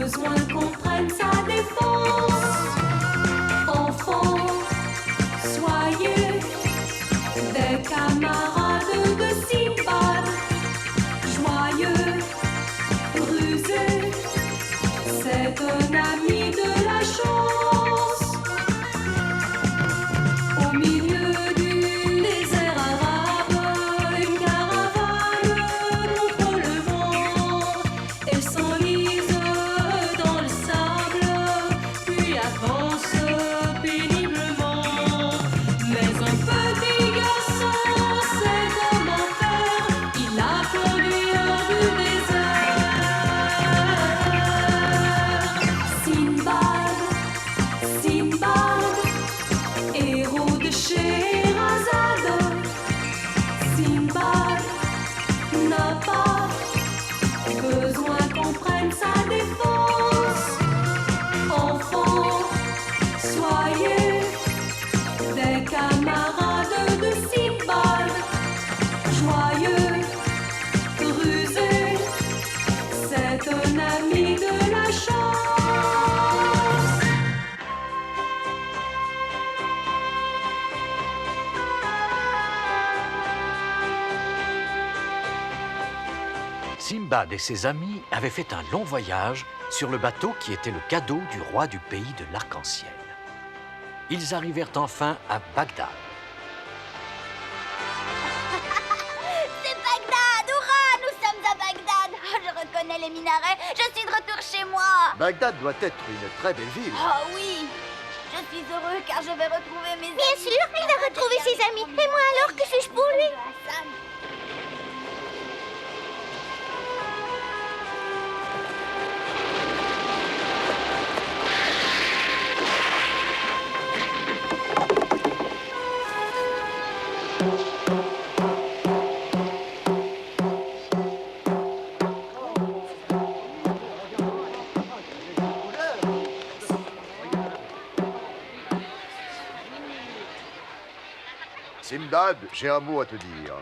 besoin qu'on prenne sa défense. Enfants, soyez des camarades de Simbad, joyeux, rusé, c'est un ami de la chance. Au milieu du désert arabe, une caravane contre le vent, elle s'enlise dans le sable, puis avance péniblement. Mais un petit garçon sait comment faire, il a conduit hors du désert. Simbad, Simbad, héros de Scheherazade. Simbad n'a pas besoin qu'on prenne sa défense. Enfants, soyez des camarades de Simbad, joyeux, rusé, c'est un ami de la chance. Simbad et ses amis avaient fait un long voyage sur le bateau qui était le cadeau du roi du pays de l'arc-en-ciel. Ils arrivèrent enfin à Bagdad. C'est Bagdad! Hurrah! Nous sommes à Bagdad! Oh, je reconnais les minarets. Je suis de retour chez moi. Bagdad doit être une très belle ville. Oh oui! Je suis heureux car je vais retrouver mes amis. Bien sûr, il va retrouver ses amis. Et moi alors, que suis-je pour lui? Hassan. Simbad, j'ai un mot à te dire.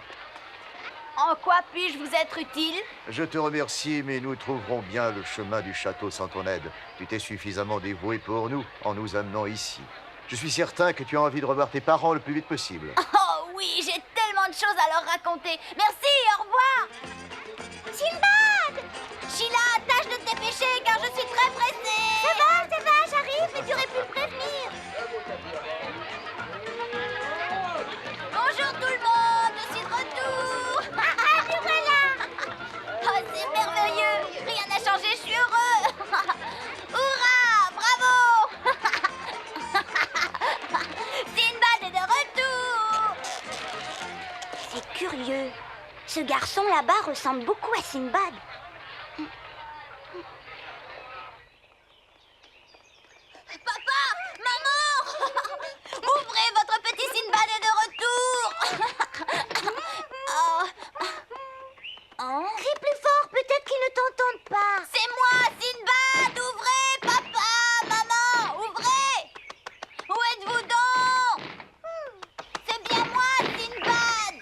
En quoi puis-je vous être utile? Je te remercie, mais nous trouverons bien le chemin du château sans ton aide. Tu t'es suffisamment dévoué pour nous en nous amenant ici. Je suis certain que tu as envie de revoir tes parents le plus vite possible. Oh oui, j'ai tellement de choses à leur raconter. Merci, au revoir. Simbad! Sheila, tâche de te dépêcher car je suis très pressée. Ça va, j'arrive, mais tu aurais pu me prévenir. Bonjour tout le monde, je suis de retour. Nous voilà! Oh, c'est merveilleux. Rien n'a changé, je suis heureux. Hurrah, bravo. Sinbad est de retour. C'est curieux. Ce garçon là-bas ressemble beaucoup à Simbad. Papa, maman. Ouvrez, votre petit Sinbad est de retour. Oh. Oh. Crie plus fort, peut-être qu'ils ne t'entendent pas. C'est moi, Sinbad. Ouvrez, papa, maman, ouvrez. Où êtes-vous donc? C'est bien moi, Sinbad.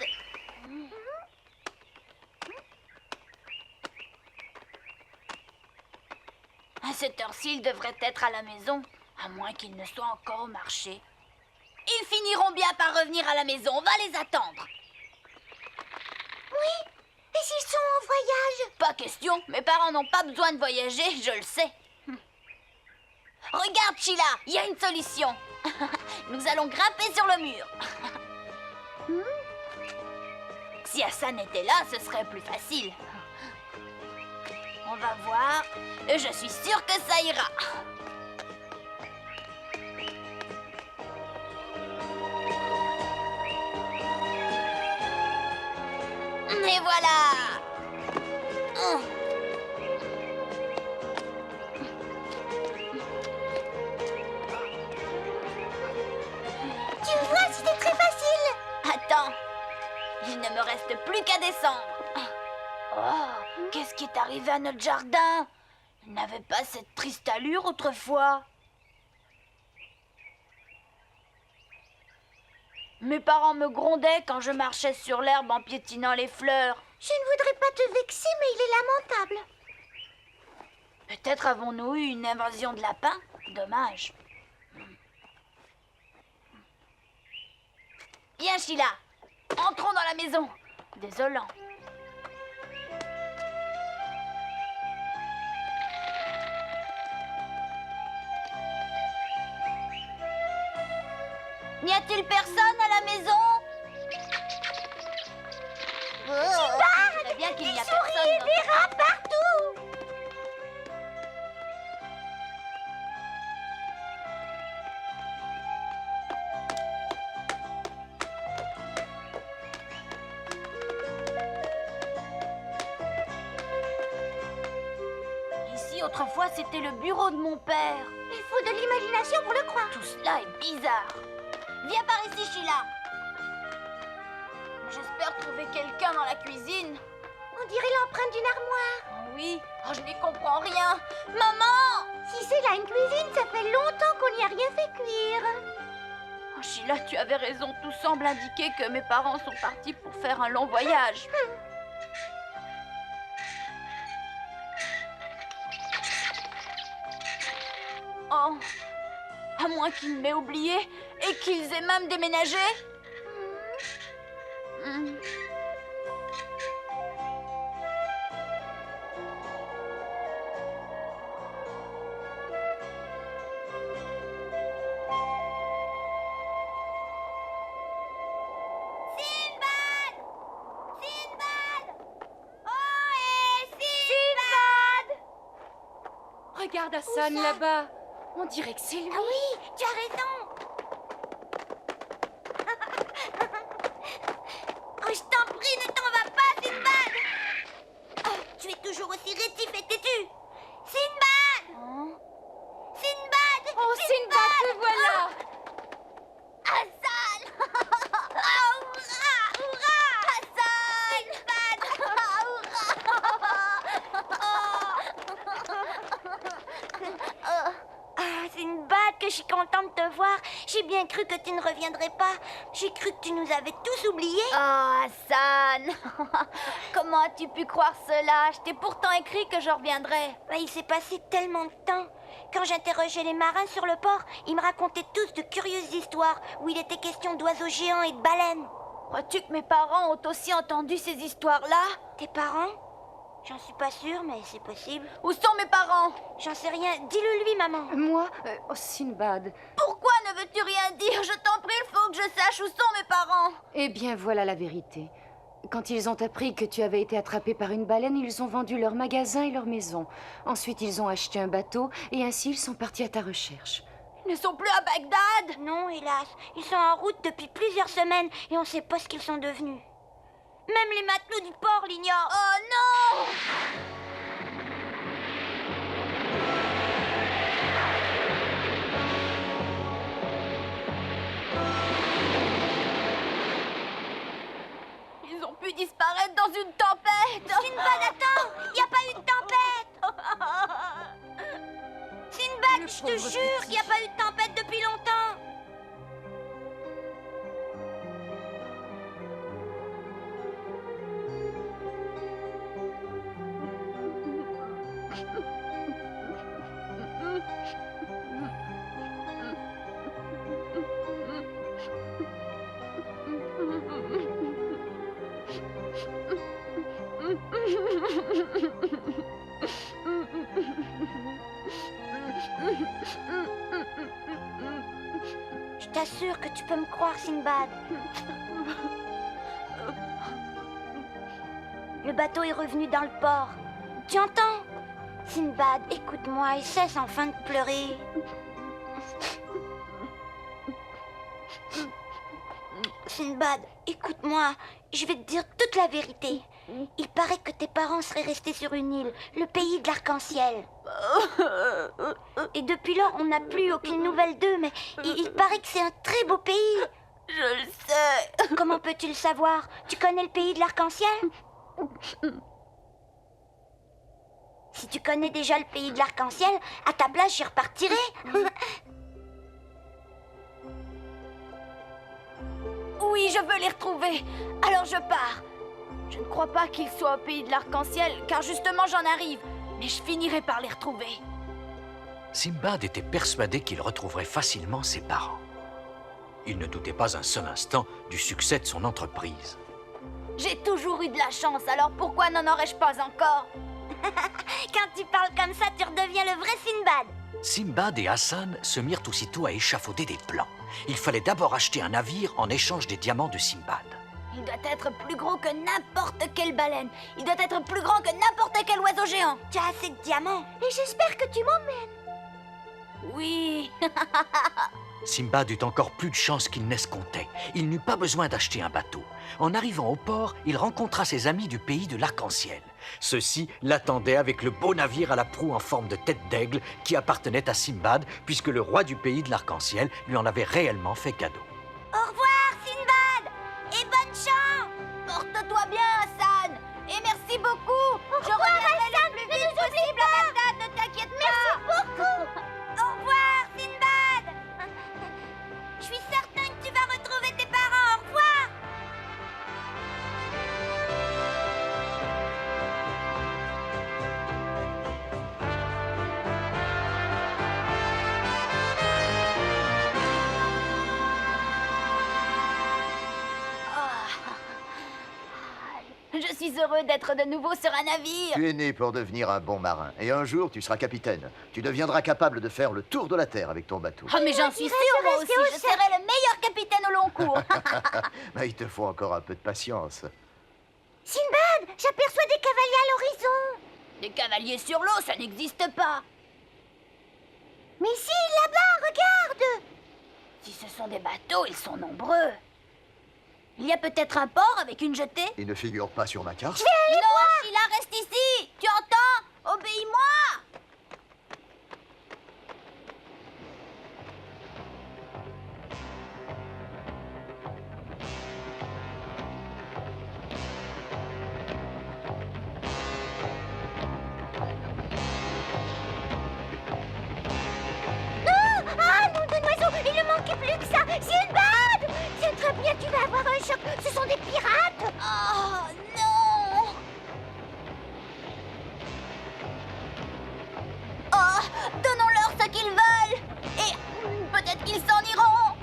À cette heure-ci, ils devraient être à la maison, à moins qu'ils ne soient encore au marché. Ils finiront bien par revenir à la maison, on va les attendre. Oui, et s'ils sont en voyage? Pas question, mes parents n'ont pas besoin de voyager, je le sais. Regarde, Sheila, il y a une solution. Nous allons grimper sur le mur. Si Hassan était là, ce serait plus facile. On va voir, et je suis sûre que ça ira. Et voilà. Tu vois, c'était très facile. Attends, il ne me reste plus qu'à descendre. Oh, qu'est-ce qui est arrivé à notre jardin? Il n'avait pas cette triste allure autrefois. Mes parents me grondaient quand je marchais sur l'herbe en piétinant les fleurs. Je ne voudrais pas te vexer, mais il est lamentable. Peut-être avons-nous eu une invasion de lapins? Dommage. Viens, Sheila. Entrons dans la maison. Désolant. N'y a-t-il personne à la maison? Je sais bien qu'il n'y a personne. Des rats partout. Ici, autrefois, c'était le bureau de mon père. Il faut de l'imagination pour le croire. Tout cela est bizarre. Viens par ici, Sheila. J'espère trouver quelqu'un dans la cuisine. On dirait l'empreinte d'une armoire. Oui, je n'y comprends rien. Maman! Si c'est là une cuisine, ça fait longtemps qu'on n'y a rien fait cuire. Oh, Sheila, tu avais raison. Tout semble indiquer que mes parents sont partis pour faire un long voyage. Oh, à moins qu'ils m'aient oublié et qu'ils aient même déménagé. Hmm. Regarde Hassan là-bas. On dirait que c'est lui. Ah oui, tu as raison. Oh, je t'en prie, ne t'en vas pas, Sinbad. Oh, tu es toujours aussi rétif et têtu. Sinbad. Sinbad. Oh, Sinbad, te voilà. Hassan. Ah, hurrah, hurrah. Hassan. Sinbad. Ah, Sinbad, que je suis contente de te voir. J'ai bien cru que tu ne reviendrais pas. J'ai cru que tu nous avais tous oubliés. Oh, Hassan. Comment as-tu pu croire cela? Je t'ai pourtant écrit que je reviendrais. Bah, il s'est passé tellement de temps. Quand j'interrogeais les marins sur le port, ils me racontaient tous de curieuses histoires où il était question d'oiseaux géants et de baleines. Crois-tu que mes parents ont aussi entendu ces histoires-là? Tes parents? J'en suis pas sûre, mais c'est possible. Où sont mes parents? J'en sais rien. Dis-le lui, maman. Moi oh, Sinbad. Pourquoi ne veux-tu rien dire? Je t'en prie, il faut que je sache où sont mes parents. Eh bien, voilà la vérité. Quand ils ont appris que tu avais été attrapé par une baleine, ils ont vendu leur magasin et leur maison. Ensuite, ils ont acheté un bateau et ainsi ils sont partis à ta recherche. Ils ne sont plus à Bagdad. Non, hélas. Ils sont en route depuis plusieurs semaines et on sait pas ce qu'ils sont devenus. Même les matelots du port l'ignorent. Oh non! Ils ont pu disparaître dans une tempête. Sinbad, attends! Il n'y a pas eu de tempête! Sinbad, je te jure qu'il n'y a pas eu de tempête depuis longtemps! Je t'assure que tu peux me croire, Sinbad. Le bateau est revenu dans le port. Tu entends? Sinbad, écoute-moi et cesse enfin de pleurer. Sinbad, écoute-moi. Je vais te dire toute la vérité. Il paraît que tes parents seraient restés sur une île, le pays de l'arc-en-ciel. Et depuis lors, on n'a plus aucune nouvelle d'eux, mais il paraît que c'est un très beau pays. Je le sais. Comment peux-tu le savoir? Tu connais le pays de l'arc-en-ciel? Si tu connais déjà le pays de l'arc-en-ciel, à ta place, j'y repartirai. Oui, je veux les retrouver. Alors je pars. Je ne crois pas qu'ils soient au pays de l'arc-en-ciel, car justement j'en arrive. mais je finirai par les retrouver. Simbad était persuadé qu'il retrouverait facilement ses parents. Il ne doutait pas un seul instant du succès de son entreprise. J'ai toujours eu de la chance, alors pourquoi n'en aurais-je pas encore? Quand tu parles comme ça, tu redeviens le vrai Sinbad. Simbad et Hassan se mirent aussitôt à échafauder des plans. Il fallait d'abord acheter un navire en échange des diamants de Simbad. Il doit être plus gros que n'importe quelle baleine. Il doit être plus grand que n'importe quel oiseau géant. Tu as assez de diamants. Et j'espère que tu m'emmènes. Oui. Simbad eut encore plus de chance qu'il n'escomptait. Il n'eut pas besoin d'acheter un bateau. En arrivant au port, il rencontra ses amis du pays de l'Arc-en-Ciel. Ceux-ci l'attendaient avec le beau navire à la proue en forme de tête d'aigle qui appartenait à Simbad, puisque le roi du pays de l'Arc-en-Ciel lui en avait réellement fait cadeau. Au revoir, Sinbad. Et bonne chance. Porte-toi bien, Hassan. Et merci beaucoup. Je reviendrai le plus vite possible à Bagdad, ne t'inquiète pas. Merci beaucoup. Au revoir, Sinbad. Je suis certain que tu vas retrouver tes parents. Au revoir. Je suis heureux d'être de nouveau sur un navire. Tu es né pour devenir un bon marin. Et un jour, tu seras capitaine. Tu deviendras capable de faire le tour de la Terre avec ton bateau. Oh, mais j'en suis sûre, moi aussi. Je serai le meilleur capitaine au long cours. Mais il te faut encore un peu de patience. Sinbad, j'aperçois des cavaliers à l'horizon. Des cavaliers sur l'eau, ça n'existe pas. Mais si, là-bas, regarde. Si ce sont des bateaux, ils sont nombreux. Il y a peut-être un port avec une jetée? Il ne figure pas sur ma carte. Non, Sheila, reste ici. Tu entends? Obéis-moi. Ah, nom d'un oiseau, il ne manquait plus que ça. Sinbad, c'est très bien, tu vas avoir un choc. Ce sont des pirates. Oh, non. Oh, donnons-leur ce qu'ils veulent. Et peut-être qu'ils s'en iront.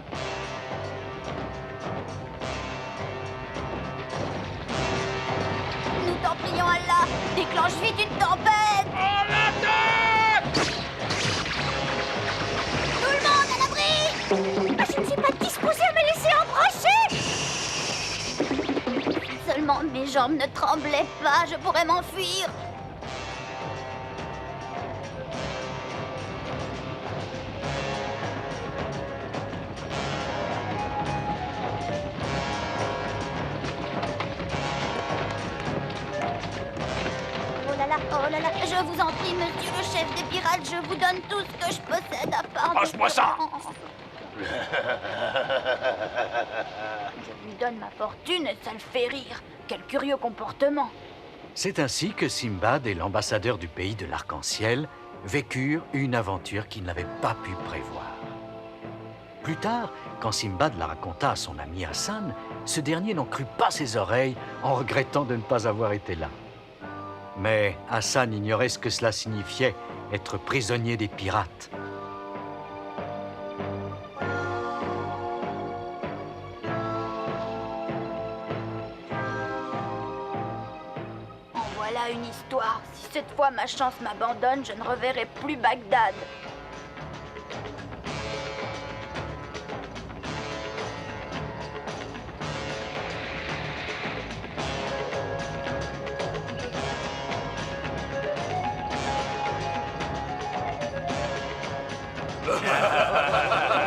Nous t'en prions, Allah. Déclenche vite une tempête. Tout le monde à l'abri. Ah, je ne suis pas disposée à me laisser embrocher. Seulement mes jambes ne tremblaient pas, je pourrais m'enfuir. Oh là là, je vous en prie, monsieur le chef des pirates, je vous donne tout ce que je possède à part... Passe-moi ça. Je lui donne ma fortune et ça le fait rire. Quel curieux comportement. C'est ainsi que Simbad et l'ambassadeur du pays de l'Arc-en-Ciel vécurent une aventure qu'ils n'avaient pas pu prévoir. Plus tard, quand Simbad la raconta à son ami Hassan, ce dernier n'en crut pas ses oreilles en regrettant de ne pas avoir été là. Mais Hassan ignorait ce que cela signifiait, être prisonnier des pirates. En voilà une histoire. Si cette fois ma chance m'abandonne, je ne reverrai plus Bagdad.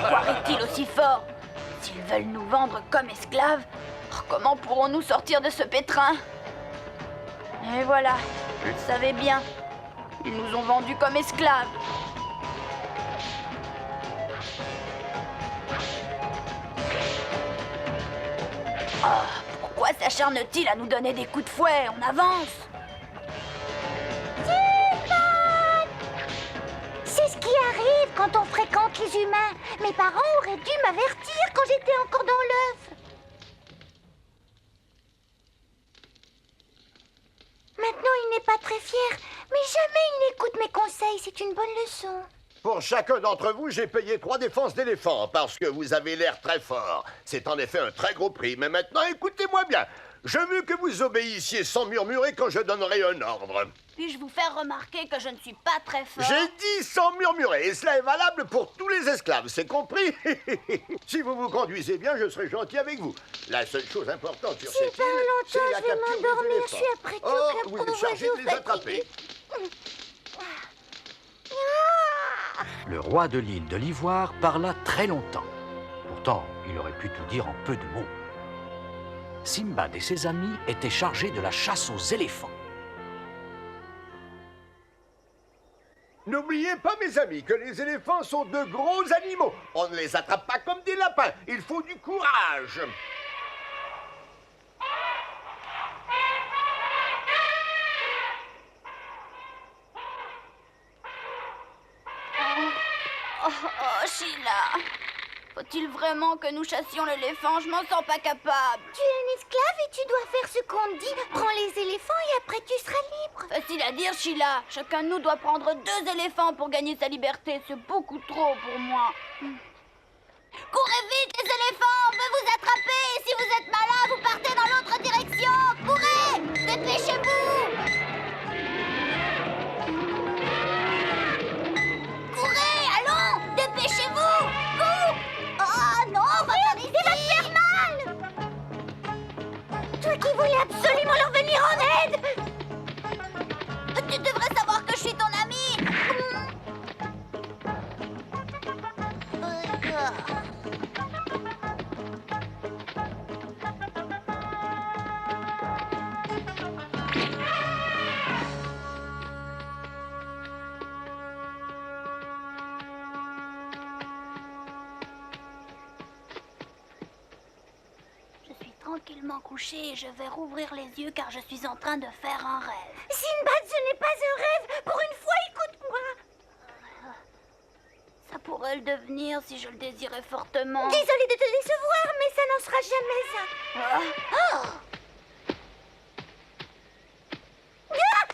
Pourquoi est-il aussi fort? S'ils veulent nous vendre comme esclaves, comment pourrons-nous sortir de ce pétrin? Et voilà, je le savais bien. Ils nous ont vendus comme esclaves. Ah, pourquoi s'acharne-t-il à nous donner des coups de fouet? On avance! C'est ce qui arrive quand on fréquente les humains. Mes parents auraient dû m'avertir quand j'étais encore dans l'œuf. Maintenant, il n'est pas très fier, mais jamais il n'écoute mes conseils, c'est une bonne leçon. Pour chacun d'entre vous, j'ai payé 3 défenses d'éléphant parce que vous avez l'air très fort. C'est en effet un très gros prix. Mais maintenant, écoutez-moi bien. Je veux que vous obéissiez sans murmurer quand je donnerai un ordre. Puis-je vous faire remarquer que je ne suis pas très fort? J'ai dit sans murmurer, et cela est valable pour tous les esclaves, c'est compris? Si vous vous conduisez bien, je serai gentil avec vous. La seule chose importante sur cette île, c'est la je vais capture des m'endormir, je éléphants. suis après tout Or, qu'un vous pauvre êtes chargé de les oiseau attraper. fatigué. Le roi de l'île de l'Ivoire parla très longtemps. Pourtant, il aurait pu tout dire en peu de mots. Simbad et ses amis étaient chargés de la chasse aux éléphants. N'oubliez pas, mes amis, que les éléphants sont de gros animaux. On ne les attrape pas comme des lapins. Il faut du courage. Oh, Sheila. Faut-il vraiment que nous chassions l'éléphant? Je m'en sens pas capable. Tu es un esclave et tu dois faire ce qu'on te dit. Prends les éléphants et après tu seras libre. Facile à dire, Sheila. Chacun de nous doit prendre 2 éléphants pour gagner sa liberté. C'est beaucoup trop pour moi. Courez vite, les éléphants! On veut vous attraper! Si vous êtes malin, vous partez dans l'autre direction! Courez! Dépêchez-vous! Courez! Allons! Dépêchez-vous! Cours! Oh non, on va pas ici! Il va te faire mal! Toi qui voulais absolument leur venir en aide. Tu devrais savoir que je suis ton ami! Je suis tranquillement couchée et je vais rouvrir les yeux car je suis en train de faire un rêve. Sinbad, ce n'est pas un rêve. Pour une fois, écoute-moi. Ça pourrait le devenir si je le désirais fortement. Désolée de te décevoir, mais ça n'en sera jamais un. Ah.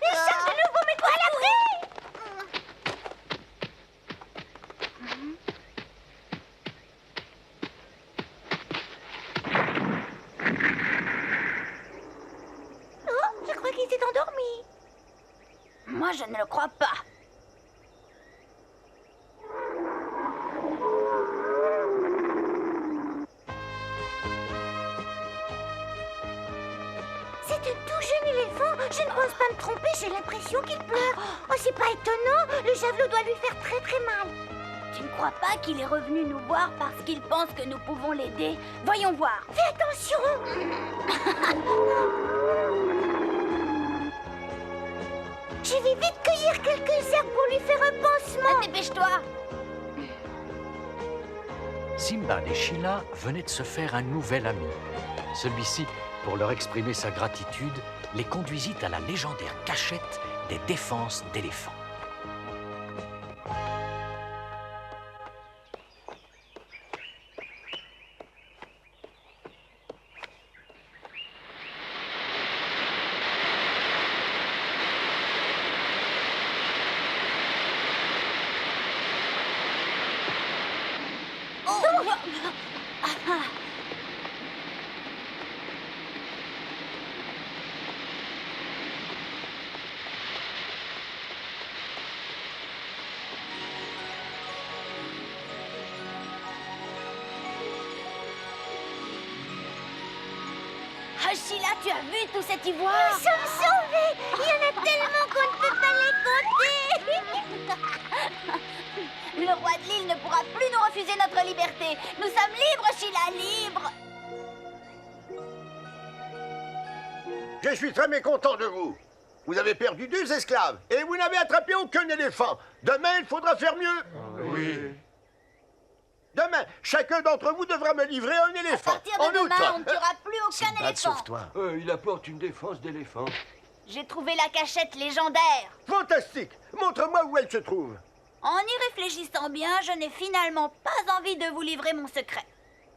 Il cherche de nouveau, mets-toi à l'abri. Oh, je crois qu'il s'est endormi. Moi, je ne le crois pas. C'est un tout jeune éléphant. Je ne pense pas me tromper, j'ai l'impression qu'il pleure. Oh, c'est pas étonnant. Le javelot doit lui faire très très mal. Tu ne crois pas qu'il est revenu nous voir parce qu'il pense que nous pouvons l'aider? Voyons voir. Fais attention. Je vais vite cueillir quelques herbes pour lui faire un pansement. Dépêche-toi. Simbad et Sheila venaient de se faire un nouvel ami. Celui-ci, pour leur exprimer sa gratitude, les conduisit à la légendaire cachette des défenses d'éléphants. Ah, Sheila, tu as vu tout cet ivoire? Nous sommes sauvés. Il y en a tellement qu'on ne peut pas les compter. Le roi de l'île ne pourra plus nous refuser notre liberté. Nous sommes libres, Sheila, libres. Je suis très mécontent de vous. Vous avez perdu 2 esclaves et vous n'avez attrapé aucun éléphant. Demain, il faudra faire mieux. Oui. Demain, chacun d'entre vous devra me livrer un À éléphant. partir de En demain, outre. on ne tuera plus aucun Sinbad, éléphant. sauve-toi. Il apporte une défense d'éléphant. J'ai trouvé la cachette légendaire. Fantastique. Montre-moi où elle se trouve. En y réfléchissant bien, je n'ai finalement pas envie de vous livrer mon secret.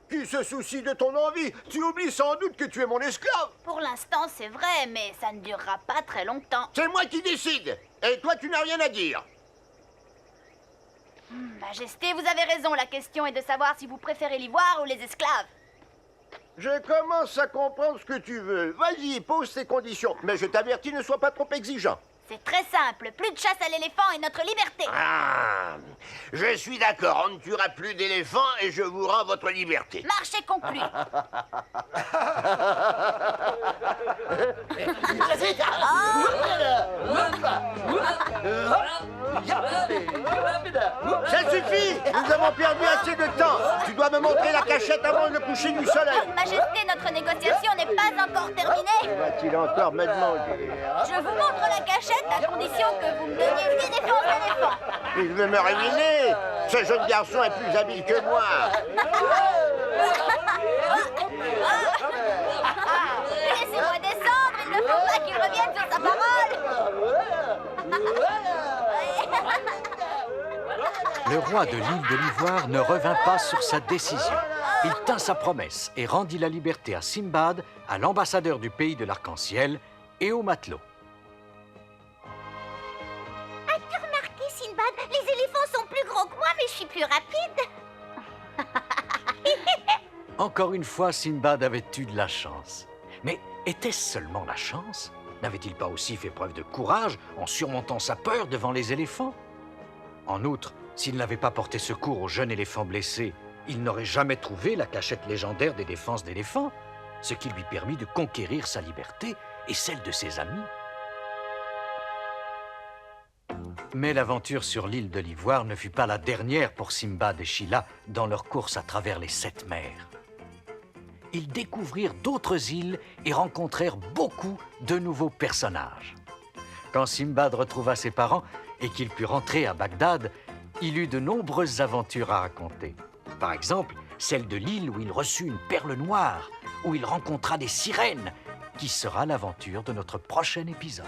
Qui se soucie de ton envie? Tu oublies sans doute que tu es mon esclave. Pour l'instant, c'est vrai, mais ça ne durera pas très longtemps. C'est moi qui décide. Et toi, tu n'as rien à dire. Majesté, vous avez raison. La question est de savoir si vous préférez l'ivoire ou les esclaves. Je commence à comprendre ce que tu veux. Vas-y, pose tes conditions. Mais je t'avertis, ne sois pas trop exigeant. C'est très simple. Plus de chasse à l'éléphant et notre liberté. Ah, je suis d'accord. On ne tuera plus d'éléphants et je vous rends votre liberté. Marché conclu. Ça suffit! Nous avons perdu assez de temps. Tu dois me montrer la cachette avant le coucher du soleil. Majesté, notre négociation n'est pas encore terminée. Va-t-il encore me demander? Je vous montre la cachette à condition que vous me donniez 10 défenses d'éléphant. Il veut me ruiner. Ce jeune garçon est plus habile que moi. Laissez-moi descendre, il ne faut pas qu'il revienne sur sa parole. Le roi de l'île de l'Ivoire ne revint pas sur sa décision. Il tint sa promesse et rendit la liberté à Simbad, à l'ambassadeur du pays de l'Arc-en-Ciel et aux matelots. As-tu remarqué, Sinbad? Les éléphants sont plus gros que moi, mais je suis plus rapide. Encore une fois, Simbad avait eu de la chance. Mais était-ce seulement la chance? N'avait-il pas aussi fait preuve de courage en surmontant sa peur devant les éléphants? En outre, s'il n'avait pas porté secours au jeune éléphant blessé, il n'aurait jamais trouvé la cachette légendaire des défenses d'éléphants, ce qui lui permit de conquérir sa liberté et celle de ses amis. Mais l'aventure sur l'île de l'Ivoire ne fut pas la dernière pour Simbad et Sheila dans leur course à travers les 7 mers. Ils découvrirent d'autres îles et rencontrèrent beaucoup de nouveaux personnages. Quand Simbad retrouva ses parents et qu'il put rentrer à Bagdad, il eut de nombreuses aventures à raconter. Par exemple, celle de l'île où il reçut une perle noire, où il rencontra des sirènes, qui sera l'aventure de notre prochain épisode.